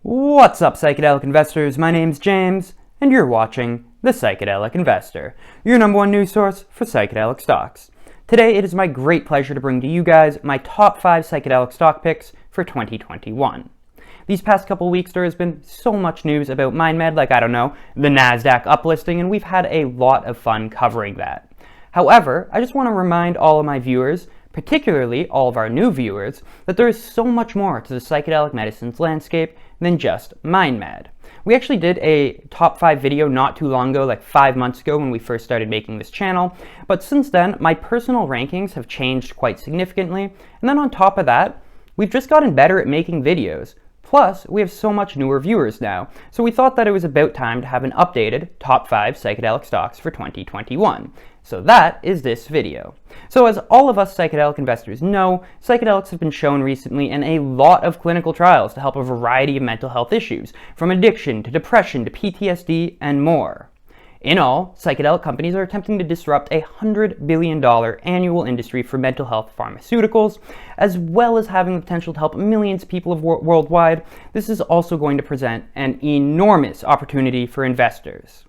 What's up, Psychedelic Investors? My name's James, and you're watching the Psychedelic Investor, your number one news source for psychedelic stocks. Today, it is my great pleasure to bring to you guys my top 5 psychedelic stock picks for 2021. These past couple weeks, there has been so much news about MindMed, like, I don't know, the NASDAQ uplisting, and we've had a lot of fun covering that. However, I just want to remind all of my viewers, particularly all of our new viewers, that there is so much more to the psychedelic medicines landscape than just MindMed. We actually did a top 5 video not too long ago, like 5 months ago when we first started making this channel, but since then, my personal rankings have changed quite significantly, and then on top of that, we've just gotten better at making videos. Plus, we have so much newer viewers now, so we thought that it was about time to have an updated top 5 psychedelic stocks for 2021. So that is this video. So as all of us psychedelic investors know, psychedelics have been shown recently in a lot of clinical trials to help a variety of mental health issues, from addiction to depression to PTSD and more. In all, psychedelic companies are attempting to disrupt a $100 billion annual industry for mental health pharmaceuticals, as well as having the potential to help millions of people worldwide. This is also going to present an enormous opportunity for investors.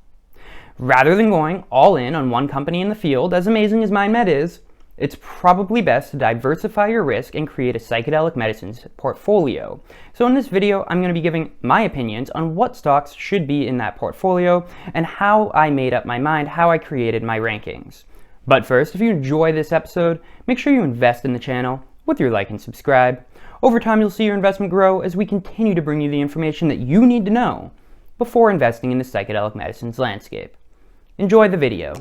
Rather than going all in on one company in the field, as amazing as MindMed is, it's probably best to diversify your risk and create a psychedelic medicines portfolio. So in this video, I'm going to be giving my opinions on what stocks should be in that portfolio and how I made up my mind, how I created my rankings. But first, if you enjoy this episode, make sure you invest in the channel with your like and subscribe. Over time, you'll see your investment grow as we continue to bring you the information that you need to know before investing in the psychedelic medicines landscape. Enjoy the video.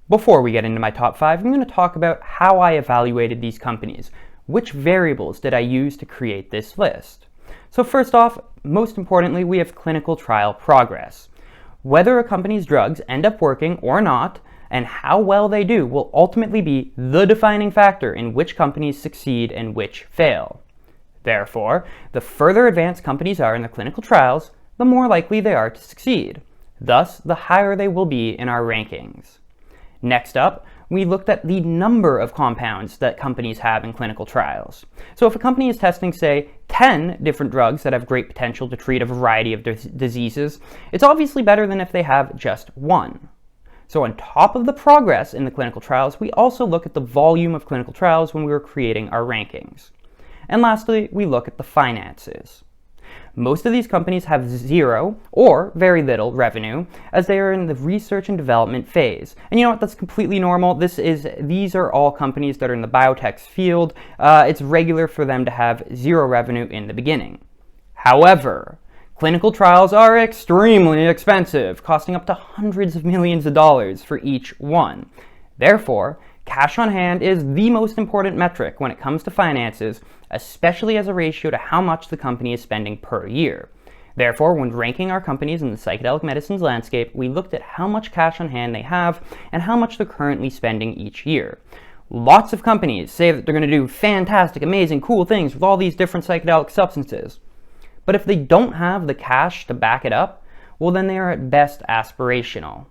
Before we get into my top 5, I'm going to talk about how I evaluated these companies. Which variables did I use to create this list? So first off, most importantly, we have clinical trial progress. Whether a company's drugs end up working or not, and how well they do will ultimately be the defining factor in which companies succeed and which fail. Therefore, the further advanced companies are in the clinical trials, the more likely they are to succeed. Thus, the higher they will be in our rankings. Next up, we looked at the number of compounds that companies have in clinical trials. So if a company is testing, say, 10 different drugs that have great potential to treat a variety of diseases, it's obviously better than if they have just one. So on top of the progress in the clinical trials, we also look at the volume of clinical trials when we were creating our rankings. And lastly, we look at the finances. Most of these companies have zero or very little revenue as they are in the research and development phase. And you know what, that's completely normal. These are all companies that are in the biotech field. It's regular for them to have zero revenue in the beginning. However, clinical trials are extremely expensive, costing up to hundreds of millions of dollars for each one. Therefore, cash on hand is the most important metric when it comes to finances, especially as a ratio to how much the company is spending per year. Therefore, when ranking our companies in the psychedelic medicines landscape, we looked at how much cash on hand they have and how much they're currently spending each year. Lots of companies say that they're going to do fantastic, amazing, cool things with all these different psychedelic substances. But if they don't have the cash to back it up, well, then they are at best aspirational.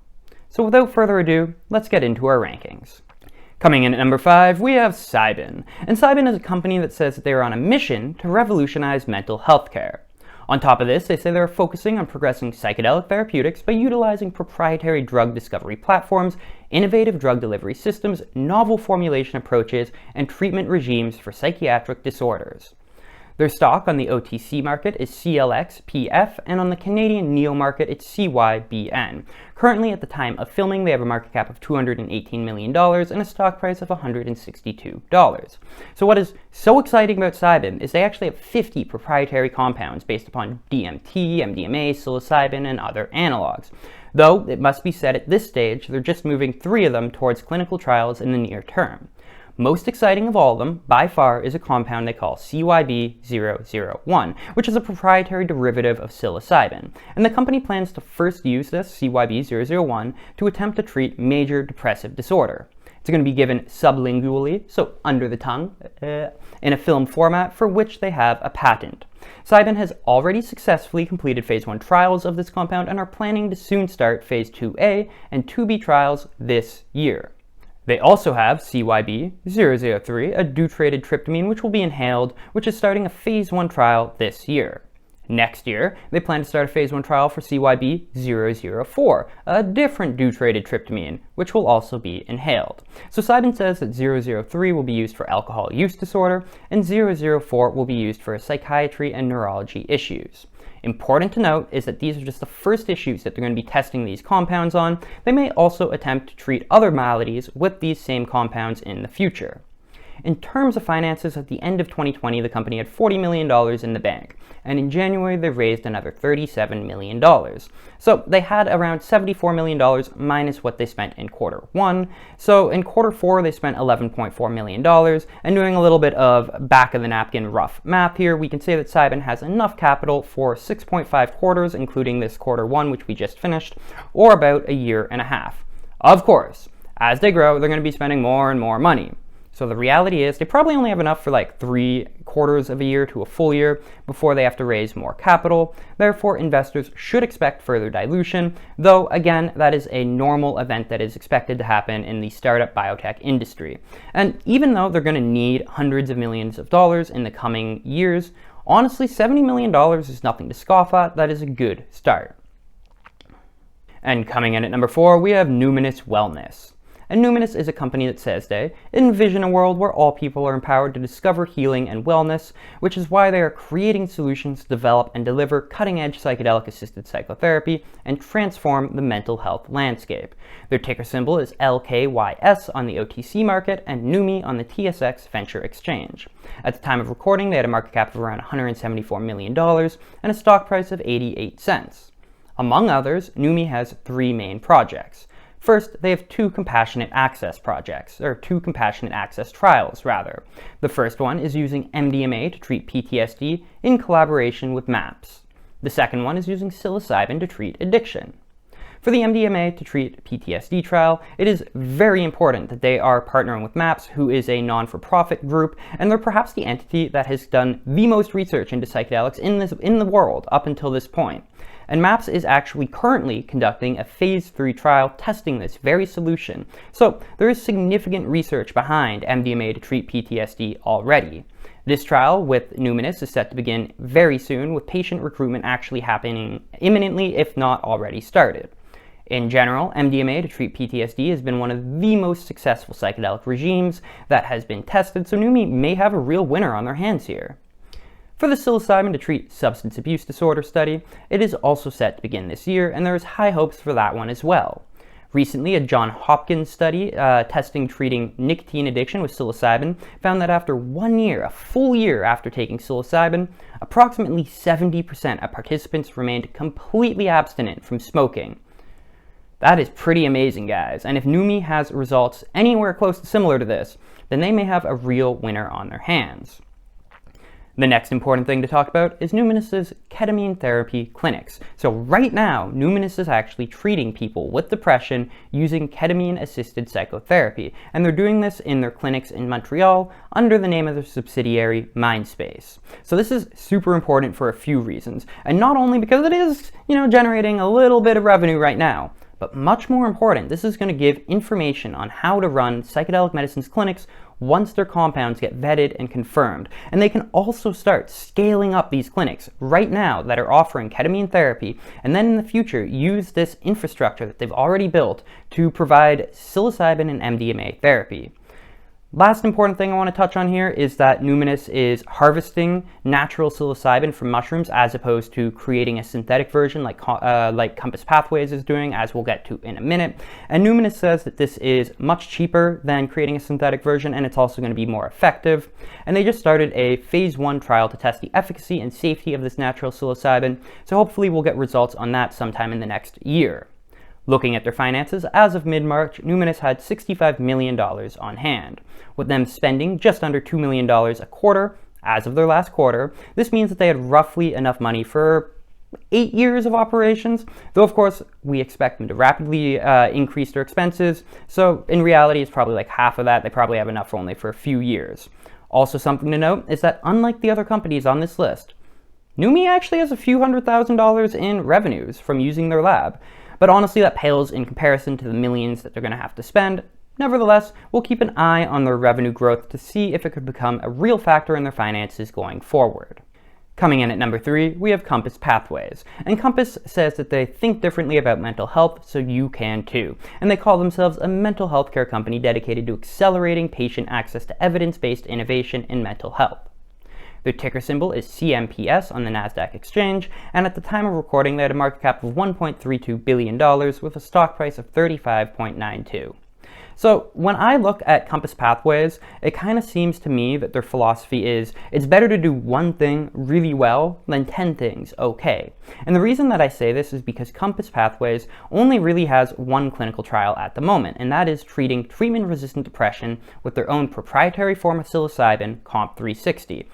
So without further ado, let's get into our rankings. Coming in at number 5, we have Cybin. And Cybin is a company that says that they are on a mission to revolutionize mental health care. On top of this, they say they're focusing on progressing psychedelic therapeutics by utilizing proprietary drug discovery platforms, innovative drug delivery systems, novel formulation approaches, and treatment regimes for psychiatric disorders. Their stock on the OTC market is CLXPF, and on the Canadian NEO market, it's CYBN. Currently, at the time of filming, they have a market cap of $218 million and a stock price of $162. So what is so exciting about Cybin is they actually have 50 proprietary compounds based upon DMT, MDMA, psilocybin, and other analogs. Though, it must be said at this stage, they're just moving 3 of them towards clinical trials in the near term. Most exciting of all of them, by far, is a compound they call CYB001, which is a proprietary derivative of psilocybin. And the company plans to first use this, CYB001, to attempt to treat major depressive disorder. It's going to be given sublingually, so under the tongue, in a film format for which they have a patent. Cybin has already successfully completed phase 1 trials of this compound and are planning to soon start phase 2A and 2B trials this year. They also have CYB003, a deuterated tryptamine which will be inhaled, which is starting a phase 1 trial this year. Next year, they plan to start a phase 1 trial for CYB004, a different deuterated tryptamine, which will also be inhaled. So Cybin says that 003 will be used for alcohol use disorder, and 004 will be used for psychiatry and neurology issues. Important to note is that these are just the first issues that they're going to be testing these compounds on. They may also attempt to treat other maladies with these same compounds in the future. In terms of finances, at the end of 2020, the company had $40 million in the bank, and in January they raised another $37 million. So they had around $74 million minus what they spent in quarter 1. So in quarter 4 they spent $11.4 million, and doing a little bit of back-of-the-napkin rough math here, we can say that Cybin has enough capital for 6.5 quarters, including this quarter 1, which we just finished, or about a year and a half. Of course, as they grow, they're going to be spending more and more money. So the reality is they probably only have enough for like 3 quarters of a year to a full year before they have to raise more capital. Therefore, investors should expect further dilution, though again, that is a normal event that is expected to happen in the startup biotech industry. And even though they're going to need hundreds of millions of dollars in the coming years, honestly, $70 million is nothing to scoff at. That is a good start. And coming in at number 4, we have Numinus Wellness. And Numinus is a company that says they envision a world where all people are empowered to discover healing and wellness, which is why they are creating solutions to develop and deliver cutting-edge psychedelic-assisted psychotherapy and transform the mental health landscape. Their ticker symbol is LKYS on the OTC market and NUMI on the TSX Venture Exchange. At the time of recording, they had a market cap of around $174 million and a stock price of 88 cents. Among others, NUMI has 3 main projects. First, they have 2 compassionate access projects, or 2 compassionate access trials, rather. The first one is using MDMA to treat PTSD in collaboration with MAPS. The second one is using psilocybin to treat addiction. For the MDMA to treat PTSD trial, it is very important that they are partnering with MAPS, who is a non-for-profit group, and they're perhaps the entity that has done the most research into psychedelics in the world up until this point. And MAPS is actually currently conducting a phase 3 trial testing this very solution. So there is significant research behind MDMA to treat PTSD already. This trial with Numinus is set to begin very soon, with patient recruitment actually happening imminently, if not already started. In general, MDMA to treat PTSD has been one of the most successful psychedelic regimes that has been tested, so NUMI may have a real winner on their hands here. For the psilocybin to treat substance abuse disorder study, it is also set to begin this year, and there is high hopes for that one as well. Recently, a Johns Hopkins study testing treating nicotine addiction with psilocybin found that after 1 year, a full year after taking psilocybin, approximately 70% of participants remained completely abstinent from smoking. That is pretty amazing, guys, and if NUMI has results anywhere close to similar to this, then they may have a real winner on their hands. The next important thing to talk about is Numinus's ketamine therapy clinics. So right now, Numinus is actually treating people with depression using ketamine-assisted psychotherapy, and they're doing this in their clinics in Montreal under the name of their subsidiary Mindspace. So this is super important for a few reasons, and not only because it is, generating a little bit of revenue right now, but much more important, this is going to give information on how to run psychedelic medicines clinics once their compounds get vetted and confirmed. And they can also start scaling up these clinics right now that are offering ketamine therapy, and then in the future use this infrastructure that they've already built to provide psilocybin and MDMA therapy. Last important thing I want to touch on here is that Numinus is harvesting natural psilocybin from mushrooms as opposed to creating a synthetic version like Compass Pathways is doing, as we'll get to in a minute. And Numinus says that this is much cheaper than creating a synthetic version, and it's also going to be more effective. And they just started a phase 1 trial to test the efficacy and safety of this natural psilocybin, so hopefully we'll get results on that sometime in the next year. Looking at their finances, as of mid-March, Numinus had $65 million on hand. With them spending just under $2 million a quarter, as of their last quarter, this means that they had roughly enough money for 8 years of operations, though of course we expect them to rapidly increase their expenses, so in reality it's probably like half of that. They probably have enough only for a few years. Also something to note is that unlike the other companies on this list, NUMI actually has a few $100,000 in revenues from using their lab. But honestly, that pales in comparison to the millions that they're going to have to spend Nevertheless, we'll keep an eye on their revenue growth to see if it could become a real factor in their finances going forward. Coming in at number 3, we have Compass Pathways. And Compass says that they think differently about mental health, so you can too. And they call themselves a mental health care company dedicated to accelerating patient access to evidence-based innovation in mental health. Their ticker symbol is CMPS on the NASDAQ exchange, and at the time of recording they had a market cap of $1.32 billion with a stock price of $35.92. So when I look at Compass Pathways, it kind of seems to me that their philosophy is it's better to do one thing really well than 10 things okay. And the reason that I say this is because Compass Pathways only really has one clinical trial at the moment, and that is treating treatment-resistant depression with their own proprietary form of psilocybin, COMP360.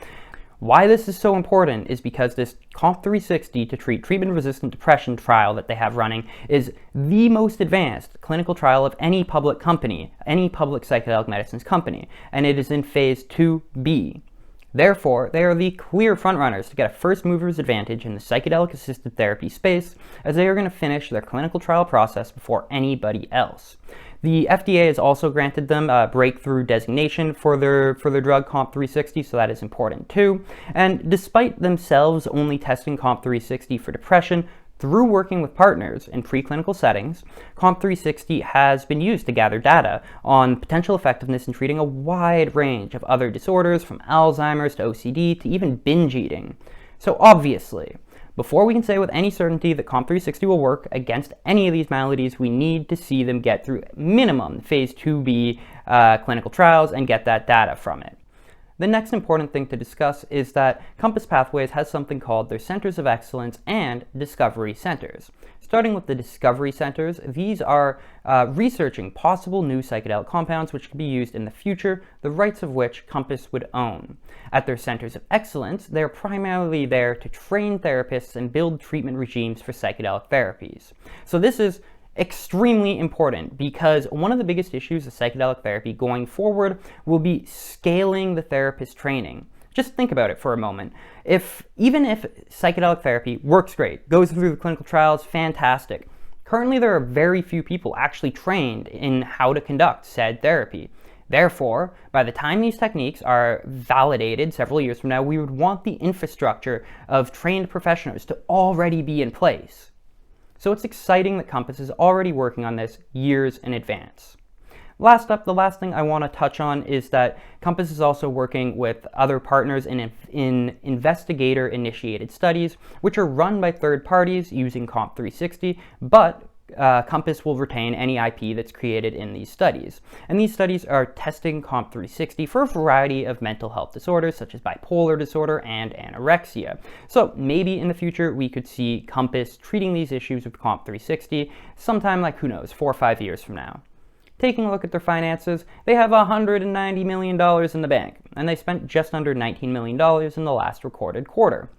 Why this is so important is because this COMP360 to treat treatment-resistant depression trial that they have running is the most advanced clinical trial of any public company, any public psychedelic medicines company, and it is in phase 2B. Therefore, they are the clear frontrunners to get a first mover's advantage in the psychedelic-assisted therapy space, as they are going to finish their clinical trial process before anybody else. The FDA has also granted them a breakthrough designation for their drug COMP360, so that is important too. And despite themselves only testing COMP360 for depression, through working with partners in preclinical settings, COMP360 has been used to gather data on potential effectiveness in treating a wide range of other disorders, from Alzheimer's to OCD to even binge eating. So obviously, before we can say with any certainty that COMP360 will work against any of these maladies, we need to see them get through minimum phase 2B clinical trials and get that data from it. The next important thing to discuss is that Compass Pathways has something called their Centers of Excellence and Discovery Centers. Starting with the Discovery Centers, these are researching possible new psychedelic compounds which could be used in the future, the rights of which Compass would own. At their Centers of Excellence, they are primarily there to train therapists and build treatment regimes for psychedelic therapies. So this is extremely important because one of the biggest issues of psychedelic therapy going forward will be scaling the therapist training. Just think about it for a moment. Even if psychedelic therapy works great, goes through the clinical trials, fantastic. Currently there are very few people actually trained in how to conduct said therapy. Therefore, by the time these techniques are validated several years from now, we would want the infrastructure of trained professionals to already be in place. So it's exciting that Compass is already working on this years in advance. Last up, the last thing I want to touch on is that Compass is also working with other partners in investigator-initiated studies, which are run by third parties using COMP360, but Compass will retain any IP that's created in these studies. And these studies are testing COMP360 for a variety of mental health disorders, such as bipolar disorder and anorexia. So maybe in the future we could see Compass treating these issues with COMP360 sometime, like, who knows, 4 or 5 years from now. Taking a look at their finances, they have $190 million in the bank, and they spent just under $19 million in the last recorded quarter.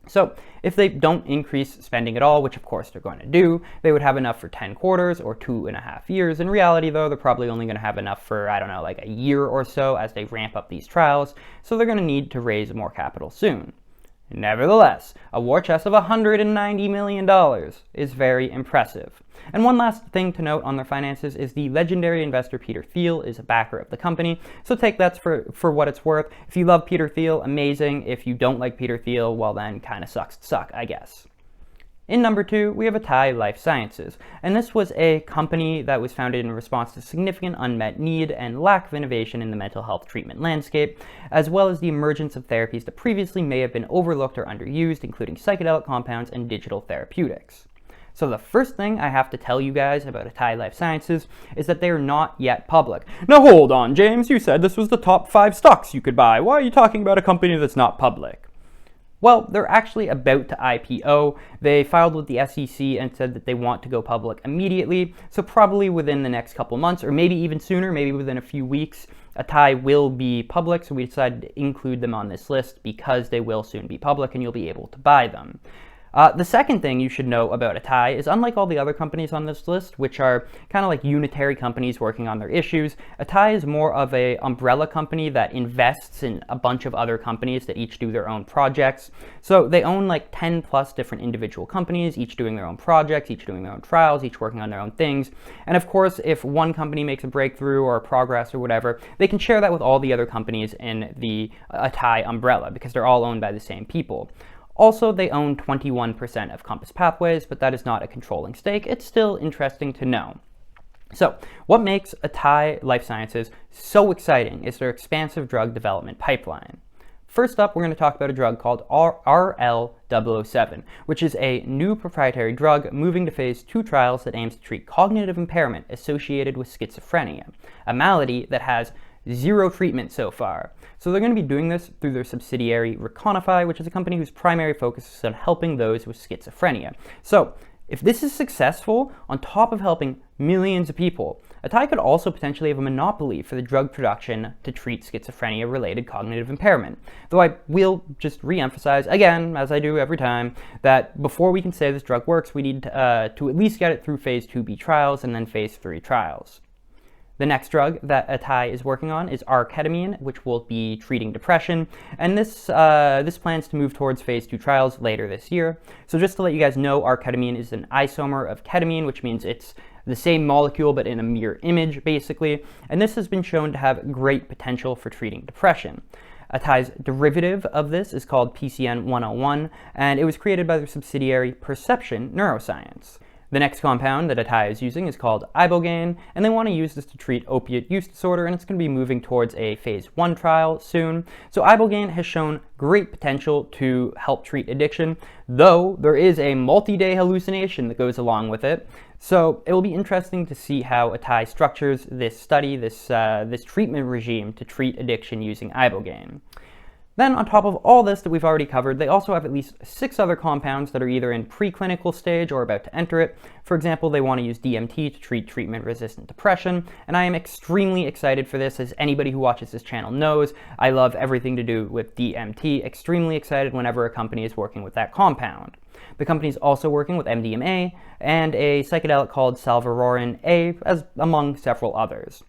So if they don't increase spending at all, which of course they're going to do, they would have enough for 10 quarters or 2.5 years. In reality though, they're probably only going to have enough for, I don't know, like a year or so as they ramp up these trials, so they're going to need to raise more capital soon. Nevertheless, a war chest of $190 million is very impressive. And one last thing to note on their finances is the legendary investor Peter Thiel is a backer of the company, so take that for what it's worth. If you love Peter Thiel, amazing. If you don't like Peter Thiel, well then kind of sucks to suck, I guess. In number 2, we have Atai Life Sciences, and this was a company that was founded in response to significant unmet need and lack of innovation in the mental health treatment landscape, as well as the emergence of therapies that previously may have been overlooked or underused, including psychedelic compounds and digital therapeutics. So the first thing I have to tell you guys about Atai Life Sciences is that they are not yet public. Now hold on, James, you said this was the top 5 stocks you could buy. Why are you talking about a company that's not public? Well, they're actually about to IPO. They filed with the SEC and said that they want to go public immediately, so probably within the next couple months, or maybe even sooner, maybe within a few weeks, Atai will be public, so we decided to include them on this list because they will soon be public and you'll be able to buy them. The second thing you should know about Atai is, unlike all the other companies on this list, which are kind of like unitary companies working on their issues, Atai is more of an umbrella company that invests in a bunch of other companies that each do their own projects. So they own like 10 plus different individual companies, each doing their own projects, each doing their own trials, each working on their own things. And of course, if one company makes a breakthrough or a progress or whatever, they can share that with all the other companies in the Atai umbrella because they're all owned by the same people. Also, they own 21% of Compass Pathways, but that is not a controlling stake. It's still interesting to know. So, what makes Atai Life Sciences so exciting is their expansive drug development pipeline. First up, we're going to talk about a drug called RL-007, which is a new proprietary drug moving to phase 2 trials that aims to treat cognitive impairment associated with schizophrenia, a malady that has zero treatment so far. So they're going to be doing this through their subsidiary Reconify, which is a company whose primary focus is on helping those with schizophrenia. So if this is successful, on top of helping millions of people, Atai could also potentially have a monopoly for the drug production to treat schizophrenia-related cognitive impairment. Though I will just re-emphasize, again, as I do every time, that before we can say this drug works, we need to at least get it through phase 2b trials and then phase 3 trials. The next drug that Atai is working on is R-ketamine, which will be treating depression, and this plans to move towards phase 2 trials later this year. So just to let you guys know, R-ketamine is an isomer of ketamine, which means it's the same molecule but in a mirror image, basically, and this has been shown to have great potential for treating depression. Atai's derivative of this is called PCN-101, and it was created by their subsidiary Perception Neuroscience. The next compound that Atai is using is called ibogaine, and they want to use this to treat opiate use disorder, and it's going to be moving towards a phase 1 trial soon. So ibogaine has shown great potential to help treat addiction, though there is a multi-day hallucination that goes along with it. So it will be interesting to see how Atai structures this study, this treatment regime to treat addiction using ibogaine. Then, on top of all this that we've already covered, they also have at least 6 other compounds that are either in preclinical stage or about to enter it. For example, they want to use DMT to treat treatment-resistant depression, and I am extremely excited for this. As anybody who watches this channel knows, I love everything to do with DMT. Extremely excited whenever a company is working with that compound. The company is also working with MDMA and a psychedelic called Salvarorin A, among several others.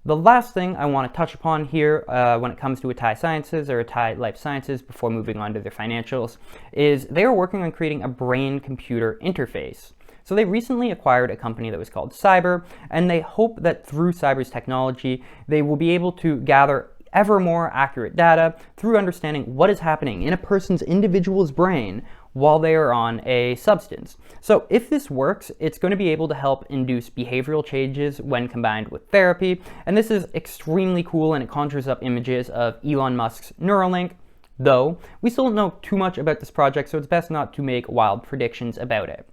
The last thing I want to touch upon here when it comes to Atai Sciences or Atai Life Sciences before moving on to their financials is they are working on creating a brain-computer interface. So they recently acquired a company that was called Cybin, and they hope that through Cybin's technology, they will be able to gather ever more accurate data through understanding what is happening in a person's individual's brain while they are on a substance. So if this works, it's going to be able to help induce behavioral changes when combined with therapy, and this is extremely cool, and it conjures up images of Elon Musk's Neuralink, though we still don't know too much about this project, so it's best not to make wild predictions about it.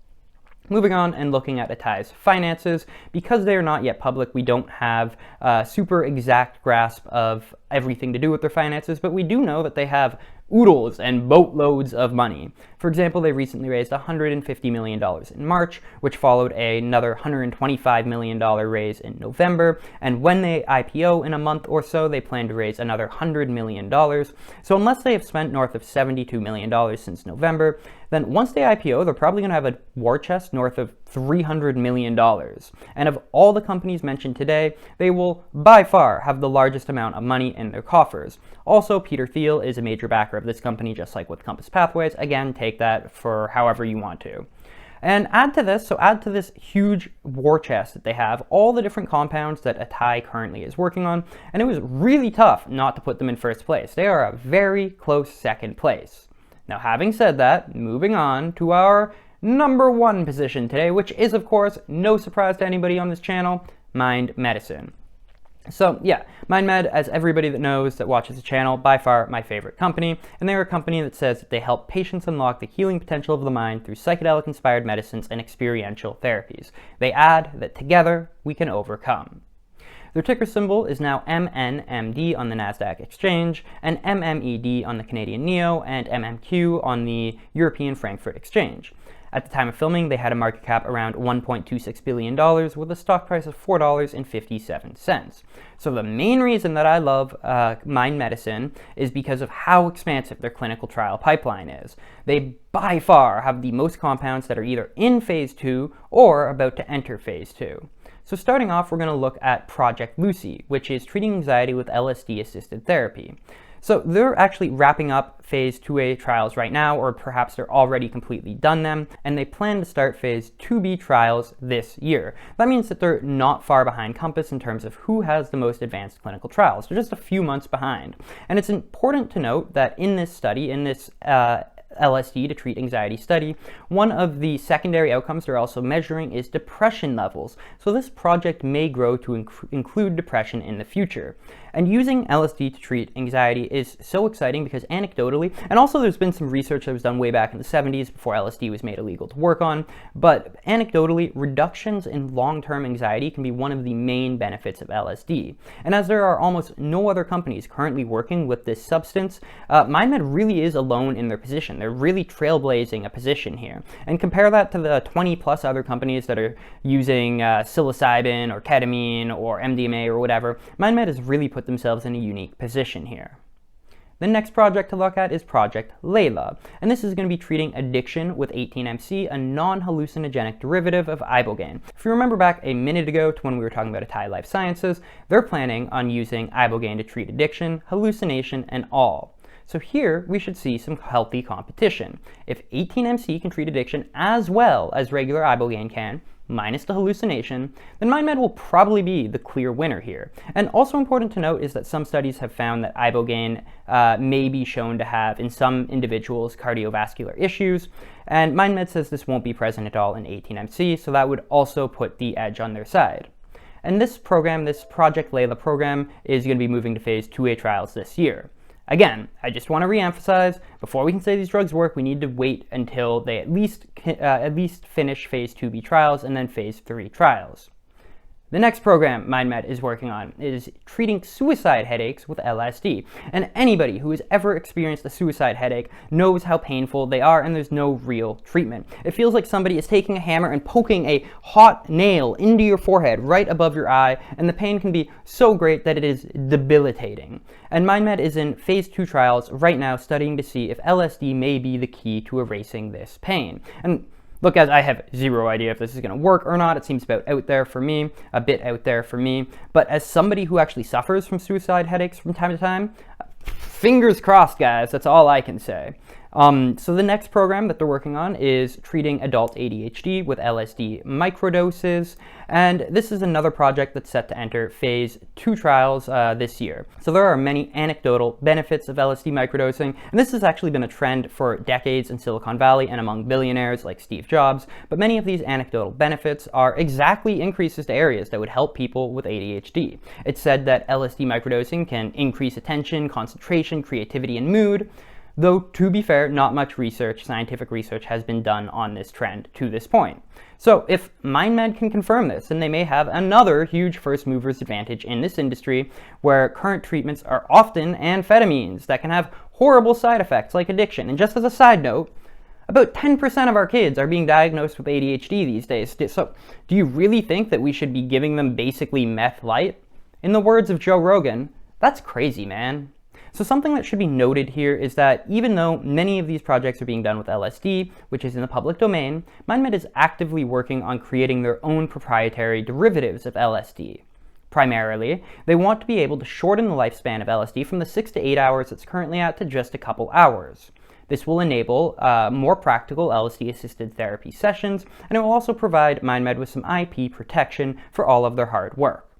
Moving on and looking at Atai's finances, because they are not yet public, we don't have a super exact grasp of everything to do with their finances, but we do know that they have oodles and boatloads of money. For example, they recently raised $150 million in March, which followed another $125 million raise in November, and when they IPO in a month or so, they plan to raise another $100 million. So unless they have spent north of $72 million since November, then once they IPO, they're probably going to have a war chest north of $300 million. And of all the companies mentioned today, they will by far have the largest amount of money in their coffers. Also, Peter Thiel is a major backer of this company, just like with Compass Pathways. Again, take that for however you want to. And add to this huge war chest that they have, all the different compounds that Atai currently is working on, and it was really tough not to put them in first place. They are a very close second place. Now, having said that, moving on to our number 1 position today, which is, of course, no surprise to anybody on this channel, Mind Medicine. So yeah, MindMed, as everybody that knows that watches the channel, by far my favorite company, and they're a company that says that they help patients unlock the healing potential of the mind through psychedelic-inspired medicines and experiential therapies. They add that together we can overcome. Their ticker symbol is now MNMD on the Nasdaq exchange, and MMED on the Canadian NEO, and MMQ on the European Frankfurt exchange. At the time of filming, they had a market cap around $1.26 billion with a stock price of $4.57. So the main reason that I love Mind Medicine is because of how expansive their clinical trial pipeline is. They by far have the most compounds that are either in phase 2 or about to enter phase 2. So starting off, we're going to look at Project Lucy, which is treating anxiety with LSD-assisted therapy. So they're actually wrapping up phase 2A trials right now, or perhaps they're already completely done them, and they plan to start phase 2B trials this year. That means that they're not far behind Compass in terms of who has the most advanced clinical trials. They're just a few months behind. And it's important to note that in this study, in this LSD to treat anxiety study, one of the secondary outcomes they're also measuring is depression levels. So this project may grow to include depression in the future. And using LSD to treat anxiety is so exciting because anecdotally, and also there's been some research that was done way back in the 70s before LSD was made illegal to work on, but anecdotally, reductions in long-term anxiety can be one of the main benefits of LSD. And as there are almost no other companies currently working with this substance, MindMed really is alone in their position. They're really trailblazing a position here. And compare that to the 20 plus other companies that are using psilocybin or ketamine or MDMA or whatever. MindMed has really put themselves in a unique position here. The next project to look at is Project Layla, and this is going to be treating addiction with 18MC, a non-hallucinogenic derivative of ibogaine. If you remember back a minute ago to when we were talking about Atai Life Sciences, they're planning on using ibogaine to treat addiction, hallucination, and all. So here we should see some healthy competition. If 18MC can treat addiction as well as regular ibogaine can, minus the hallucination, then MindMed will probably be the clear winner here. And also important to note is that some studies have found that ibogaine may be shown to have, in some individuals, cardiovascular issues, and MindMed says this won't be present at all in 18MC, so that would also put the edge on their side. And this program, this Project Layla program, is going to be moving to phase 2A trials this year. Again, I just want to re-emphasize, before we can say these drugs work, we need to wait until they at least finish phase 2B trials and then phase 3 trials. The next program MindMed is working on is treating suicide headaches with LSD. And anybody who has ever experienced a suicide headache knows how painful they are, and there's no real treatment. It feels like somebody is taking a hammer and poking a hot nail into your forehead right above your eye, and the pain can be so great that it is debilitating. And MindMed is in phase 2 trials right now studying to see if LSD may be the key to erasing this pain. And look, guys, I have zero idea if this is going to work or not. It seems about out there for me, a bit out there for me. But as somebody who actually suffers from suicide headaches from time to time, fingers crossed, guys. That's all I can say. So the next program that they're working on is treating adult ADHD with LSD microdoses, and this is another project that's set to enter phase 2 trials this year. So there are many anecdotal benefits of LSD microdosing, and this has actually been a trend for decades in Silicon Valley and among billionaires like Steve Jobs, but many of these anecdotal benefits are exactly increases to areas that would help people with ADHD. It's said that LSD microdosing can increase attention, concentration, creativity, and mood, though, to be fair, not much scientific research has been done on this trend to this point. So if MindMed can confirm this, then they may have another huge first mover's advantage in this industry, where current treatments are often amphetamines that can have horrible side effects like addiction. And just as a side note, about 10% of our kids are being diagnosed with ADHD these days. So do you really think that we should be giving them basically meth light? In the words of Joe Rogan, that's crazy, man. So something that should be noted here is that even though many of these projects are being done with LSD, which is in the public domain, MindMed is actively working on creating their own proprietary derivatives of LSD. Primarily, they want to be able to shorten the lifespan of LSD from the 6 to 8 hours it's currently at to just a couple hours. This will enable more practical LSD-assisted therapy sessions, and it will also provide MindMed with some IP protection for all of their hard work.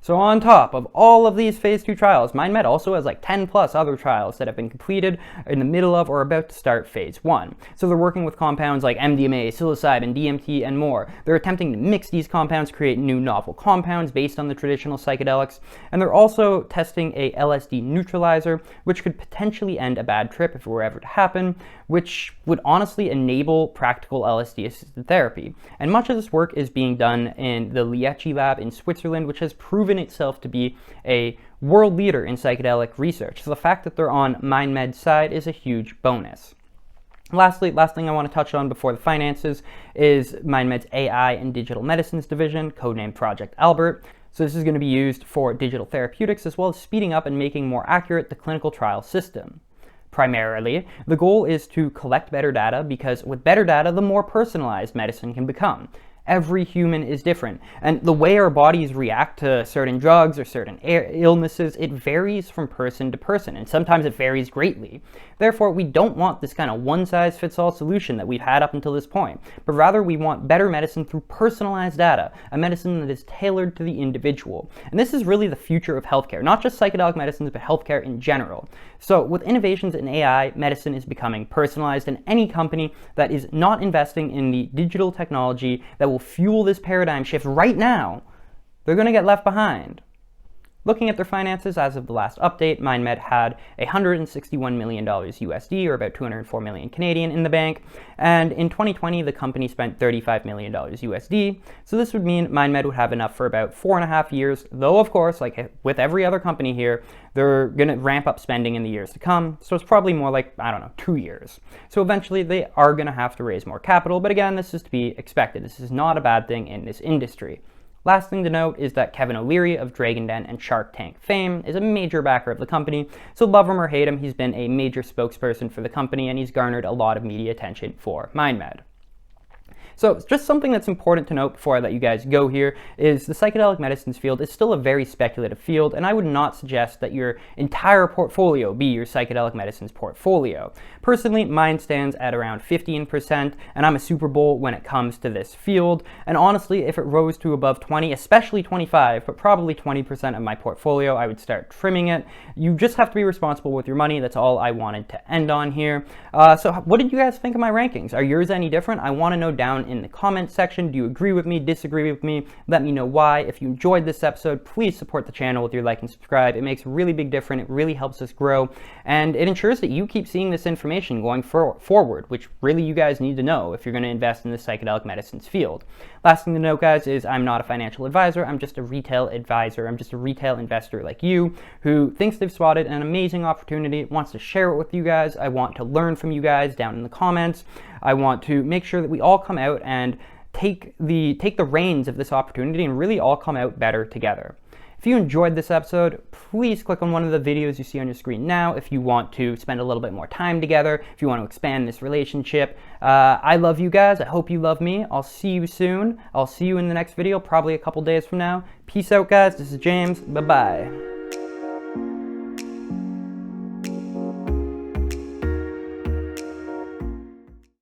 So on top of all of these phase 2 trials, MindMed also has like 10 plus other trials that have been completed, in the middle of, or about to start phase 1. So they're working with compounds like MDMA, psilocybin, DMT, and more. They're attempting to mix these compounds, create new novel compounds based on the traditional psychedelics, and they're also testing a LSD neutralizer, which could potentially end a bad trip if it were ever to happen, which would honestly enable practical LSD-assisted therapy. And much of this work is being done in the Liechti lab in Switzerland, which has proven itself to be a world leader in psychedelic research. So the fact that they're on MindMed's side is a huge bonus. Last thing I want to touch on before the finances is MindMed's AI and Digital Medicines division, codenamed Project Albert. So this is going to be used for digital therapeutics as well as speeding up and making more accurate the clinical trial system. Primarily, the goal is to collect better data because with better data, the more personalized medicine can become. Every human is different, and the way our bodies react to certain drugs or certain illnesses, it varies from person to person, and sometimes it varies greatly. Therefore, we don't want this kind of one-size-fits-all solution that we've had up until this point, but rather we want better medicine through personalized data, a medicine that is tailored to the individual. And this is really the future of healthcare, not just psychedelic medicines, but healthcare in general. So with innovations in AI, medicine is becoming personalized, and any company that is not investing in the digital technology that will fuel this paradigm shift right now, they're going to get left behind. Looking at their finances, as of the last update, MindMed had $161 million USD, or about 204 million Canadian, in the bank, and in 2020, the company spent $35 million USD, so this would mean MindMed would have enough for about 4.5 years, though of course, like with every other company here, they're going to ramp up spending in the years to come, so it's probably more like, 2 years. So eventually, they are going to have to raise more capital, but again, this is to be expected. This is not a bad thing in this industry. Last thing to note is that Kevin O'Leary of Dragon Den and Shark Tank fame is a major backer of the company, so love him or hate him, he's been a major spokesperson for the company and he's garnered a lot of media attention for MindMed. So just something that's important to note before I let you guys go here is the psychedelic medicines field is still a very speculative field, and I would not suggest that your entire portfolio be your psychedelic medicines portfolio. Personally, mine stands at around 15%, and I'm a Super Bowl when it comes to this field, and honestly, if it rose to above 20, especially 25, but probably 20% of my portfolio, I would start trimming it. You just have to be responsible with your money. That's all I wanted to end on here. So what did you guys think of my rankings? Are yours any different? I want to know down in the comment section. Do you agree with me, disagree with me? Let me know why. If you enjoyed this episode, please support the channel with your like and subscribe. It makes a really big difference. It really helps us grow, and it ensures that you keep seeing this information going forward, which really you guys need to know if you're going to invest in the psychedelic medicines field. Last thing to note, guys, is I'm not a financial advisor. I'm just a retail advisor. I'm just a retail investor like you who thinks they've spotted an amazing opportunity, wants to share it with you guys. I want to learn from you guys down in the comments. I want to make sure that we all come out and take the reins of this opportunity and really all come out better together. If you enjoyed this episode, please click on one of the videos you see on your screen now if you want to spend a little bit more time together, if you want to expand this relationship. I love you guys. I hope you love me. I'll see you soon. I'll see you in the next video, probably a couple days from now. Peace out, guys. This is James. Bye-bye.